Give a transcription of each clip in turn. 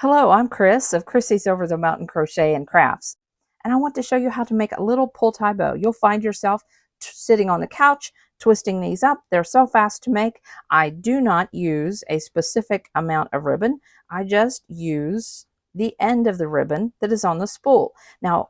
Hello, I'm Chris of Krissys Over the Mountain Crochet and Crafts, and I want to show you how to make a little pull tie bow. You'll find yourself sitting on the couch, twisting these up. They're so fast to make. I do not use a specific amount of ribbon. I just use the end of the ribbon that is on the spool. Now,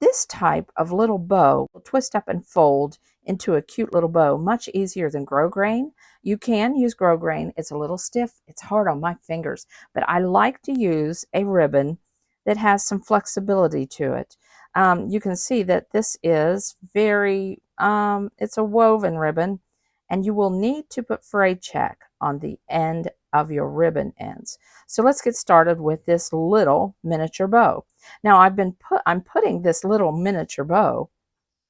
this type of little bow will twist up and fold into a cute little bow much easier than grosgrain. You can use grosgrain. It's a little stiff. It's hard on my fingers, but I like to use a ribbon that has some flexibility to it. You can see that this is it's a woven ribbon, and you will need to put fray check on the end of your ribbon ends. So let's get started with this little miniature bow. Now I'm putting this little miniature bow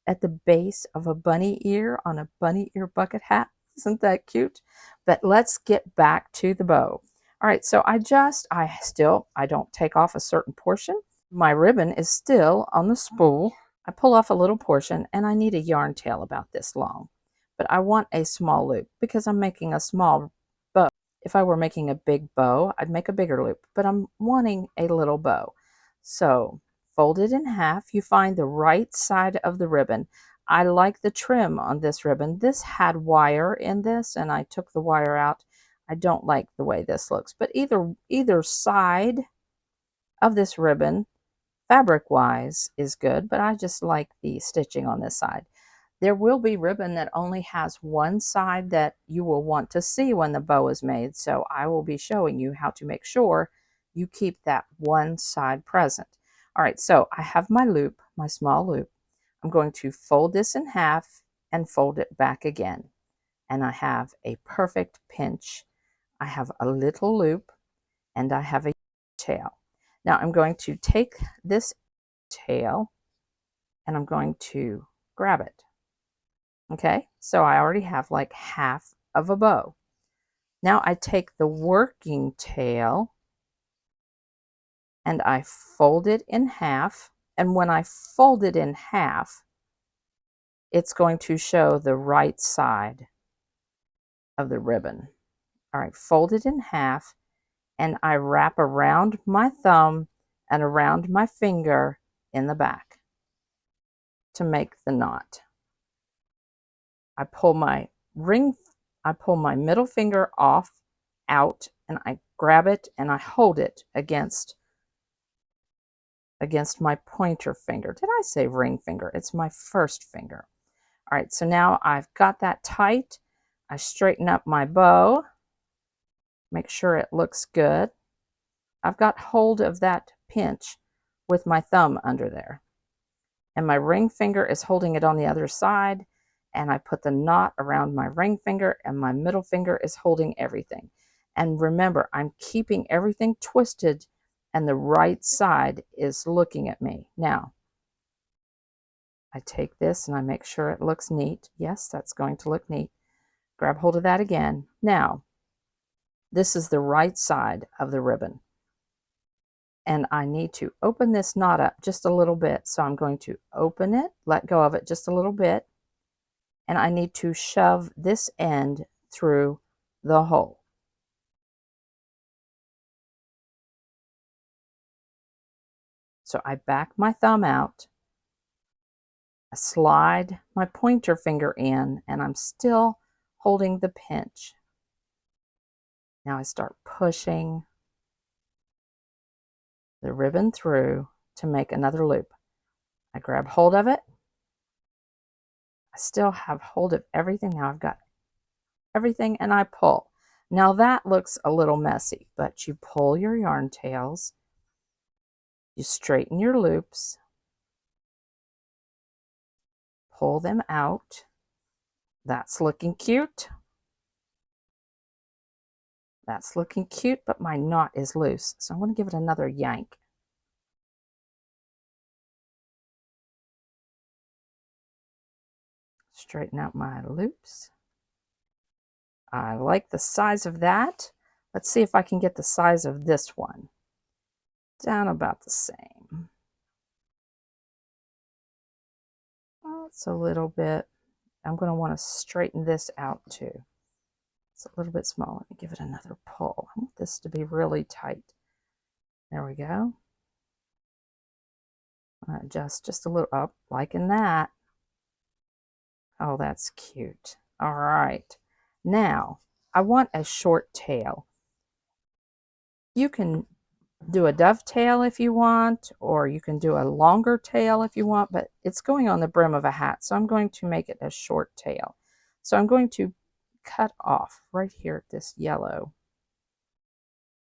at the base of a bunny ear on a bunny ear bucket hat. Isn't that cute? But let's get back to the bow. All right, so I don't take off a certain portion. My ribbon is still on the spool. I pull off a little portion, and I need a yarn tail about this long. But I want a small loop because I'm making a small bow. If I were making a big bow, I'd make a bigger loop, but I'm wanting a little bow. So fold it in half. You find the right side of the ribbon. I like the trim on this ribbon. This had wire in this, and I took the wire out. I don't like the way this looks, but either side of this ribbon, fabric-wise, is good, but I just like the stitching on this side. There will be ribbon that only has one side that you will want to see when the bow is made, so I will be showing you how to make sure you keep that one side present. All right, so I have my loop, my small loop. I'm going to fold this in half and fold it back again. And I have a perfect pinch. I have a little loop and I have a tail. Now I'm going to take this tail and I'm going to grab it. Okay, so I already have like half of a bow. Now I take the working tail and I fold it in half. And when I fold it in half, it's going to show the right side of the ribbon. All right, fold it in half, and I wrap around my thumb and around my finger in the back to make the knot. I pull my middle finger out, and I grab it and I hold it against my pointer finger. Did I say ring finger? It's my first finger. All right, so now I've got that tight. I straighten up my bow, make sure it looks good. I've got hold of that pinch with my thumb under there. And my ring finger is holding it on the other side. And I put the knot around my ring finger, and my middle finger is holding everything. And remember, I'm keeping everything twisted, and the right side is looking at me. Now, I take this and I make sure it looks neat. Yes, that's going to look neat. Grab hold of that again. Now, this is the right side of the ribbon. And I need to open this knot up just a little bit. So I'm going to open it, let go of it just a little bit, and I need to shove this end through the hole. So I back my thumb out, I slide my pointer finger in, and I'm still holding the pinch. Now I start pushing the ribbon through to make another loop. I grab hold of it. I still have hold of everything. Now I've got everything, and I pull. Now that looks a little messy, but you pull your yarn tails, you straighten your loops, pull them out. That's looking cute. That's looking cute, but my knot is loose, so I'm going to give it another yank. Straighten out my loops. I like the size of that. Let's see if I can get the size of this one. Down about the same. Oh, it's a little bit. I'm going to want to straighten this out too. It's a little bit small. Let me give it another pull. I want this to be really tight. There we go. Adjust just a little up, liking that. Oh, that's cute. All right. Now, I want a short tail. You can do a dovetail if you want, or you can do a longer tail if you want, but it's going on the brim of a hat, so I'm going to make it a short tail. So I'm going to cut off right here at this yellow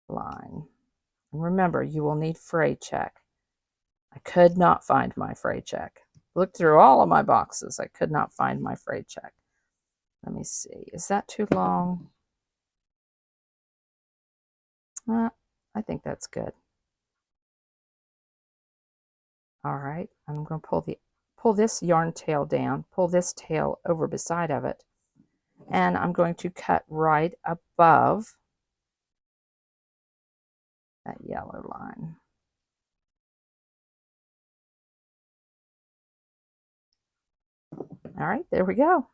line. And remember, you will need fray check. I could not find my fray check. Looked through all of my boxes. I could not find my fray check. Let me see. Is that too long? I think that's good. All right, I'm going to pull this yarn tail down, pull this tail over beside of it, and I'm going to cut right above that yellow line. All right, there we go.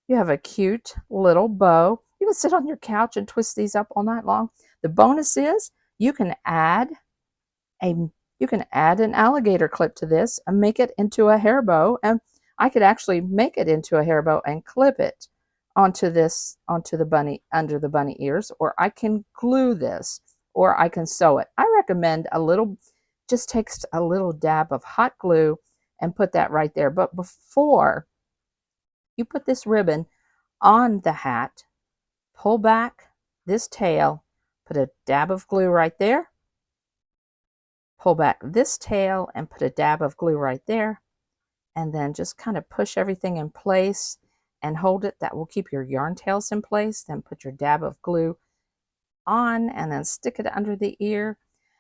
You have a cute little bow. You can sit on your couch and twist these up all night long. The bonus is you can add an alligator clip to this and make it into a hair bow, and I could actually make it into a hair bow and clip it onto the bunny, under the bunny ears, or I can glue this, or I can sew it. I recommend just takes a little dab of hot glue and put that right there. But before you put this ribbon on the hat, pull back this tail, put a dab of glue right there, pull back this tail and put a dab of glue right there, and then just kind of push everything in place and hold it. That will keep your yarn tails in place. Then put your dab of glue on and then stick it under the ear.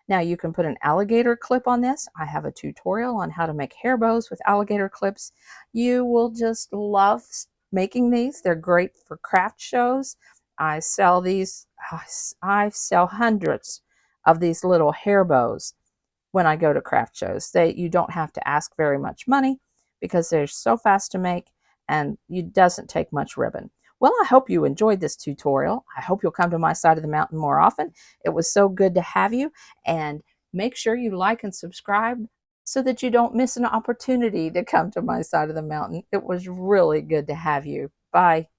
Now you can put an alligator clip on this. I have a tutorial on how to make hair bows with alligator clips. You will just love making these. They're great for craft shows. I sell these. I sell hundreds of these little hair bows when I go to craft shows. You don't have to ask very much money because they're so fast to make and it doesn't take much ribbon. Well, I hope you enjoyed this tutorial. I hope you'll come to my side of the mountain more often. It was so good to have you, and make sure you like and subscribe so that you don't miss an opportunity to come to my side of the mountain. It was really good to have you. Bye.